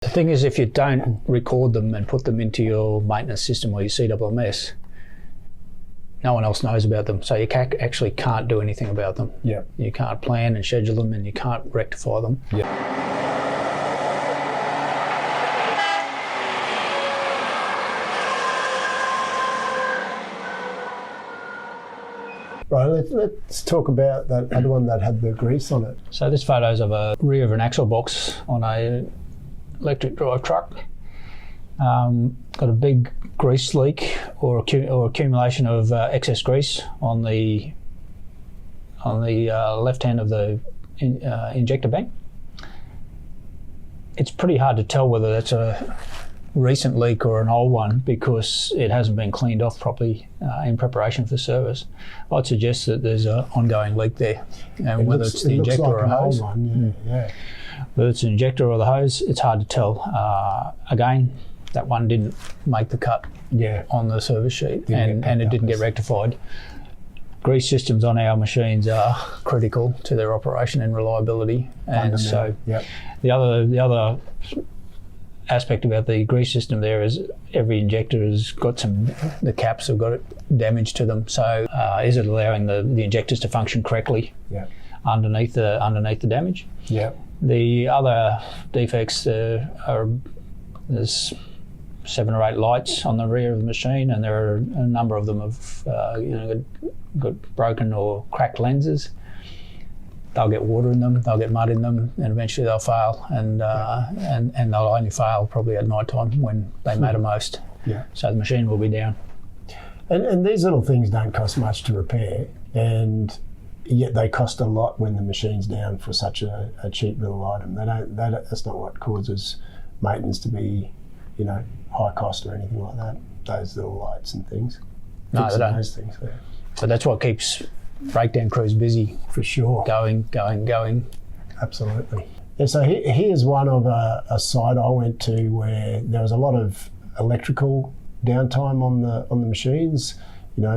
The thing is, if you don't record them and put them into your maintenance system or your CMMS, no one else knows about them, so you actually can't do anything about them. Yeah. You can't plan and schedule them, and you can't rectify them. Yeah. Right, let's talk about that other one that had the grease on it. So this photo's of a rear of an axle box on a electric drive truck. Got a big grease leak or accumulation of excess grease on the left hand of the injector bank. It's pretty hard to tell whether that's a recent leak or an old one because it hasn't been cleaned off properly in preparation for service. I'd suggest that there's an ongoing leak there, and whether it's the injector or a hose. Whether it's an injector or the hose, it's hard to tell. Again, that one didn't make the cut on the service sheet, and it didn't get rectified. Grease systems on our machines are critical to their operation and reliability, and so the other aspect about the grease system there is every injector has got the caps have got damage to them. So is it allowing the injectors to function correctly underneath the damage? Yeah. The other defects there's 7 or 8 lights on the rear of the machine, and there are a number of them have got broken or cracked lenses. They'll get water in them, they'll get mud in them, and eventually they'll fail, and they'll only fail probably at night time when they matter most. Yeah. So the machine will be down. And these little things don't cost much to repair, and yet they cost a lot when the machine's down for such a cheap little item. That's not what causes maintenance to be, high cost or anything like that. Those little lights and things. No, they don't. Those things there. So that's what keeps breakdown crews busy. For sure. Going. Absolutely. Yeah, so here's one of a site I went to where there was a lot of electrical downtime on the machines,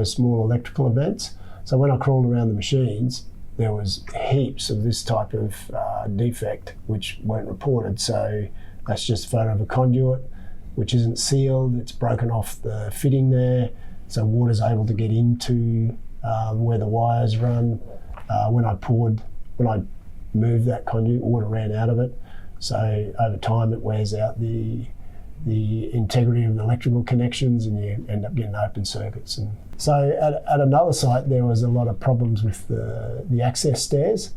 small electrical events. So when I crawled around the machines, there was heaps of this type of defect which weren't reported. So that's just a photo of a conduit which isn't sealed, it's broken off the fitting there, so water's able to get into where the wires run. When I moved that conduit, water ran out of it. So over time it wears out the integrity of the electrical connections, and you end up getting open circuits. And so at another site there was a lot of problems with the access stairs.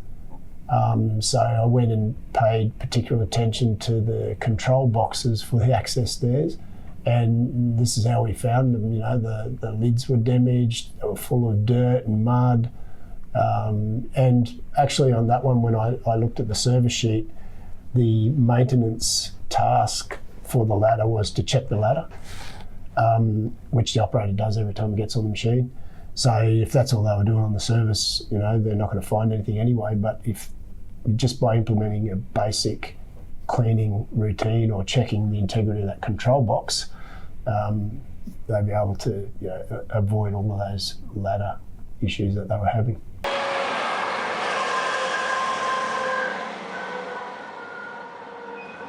So I went and paid particular attention to the control boxes for the access stairs, and this is how we found them. The lids were damaged, they were full of dirt and mud, and actually on that one, when I looked at the service sheet, the maintenance task for the ladder was to check the ladder, which the operator does every time he gets on the machine. So if that's all they were doing on the service, they're not going to find anything anyway. But if just by implementing a basic cleaning routine or checking the integrity of that control box, they'd be able to avoid all of those ladder issues that they were having.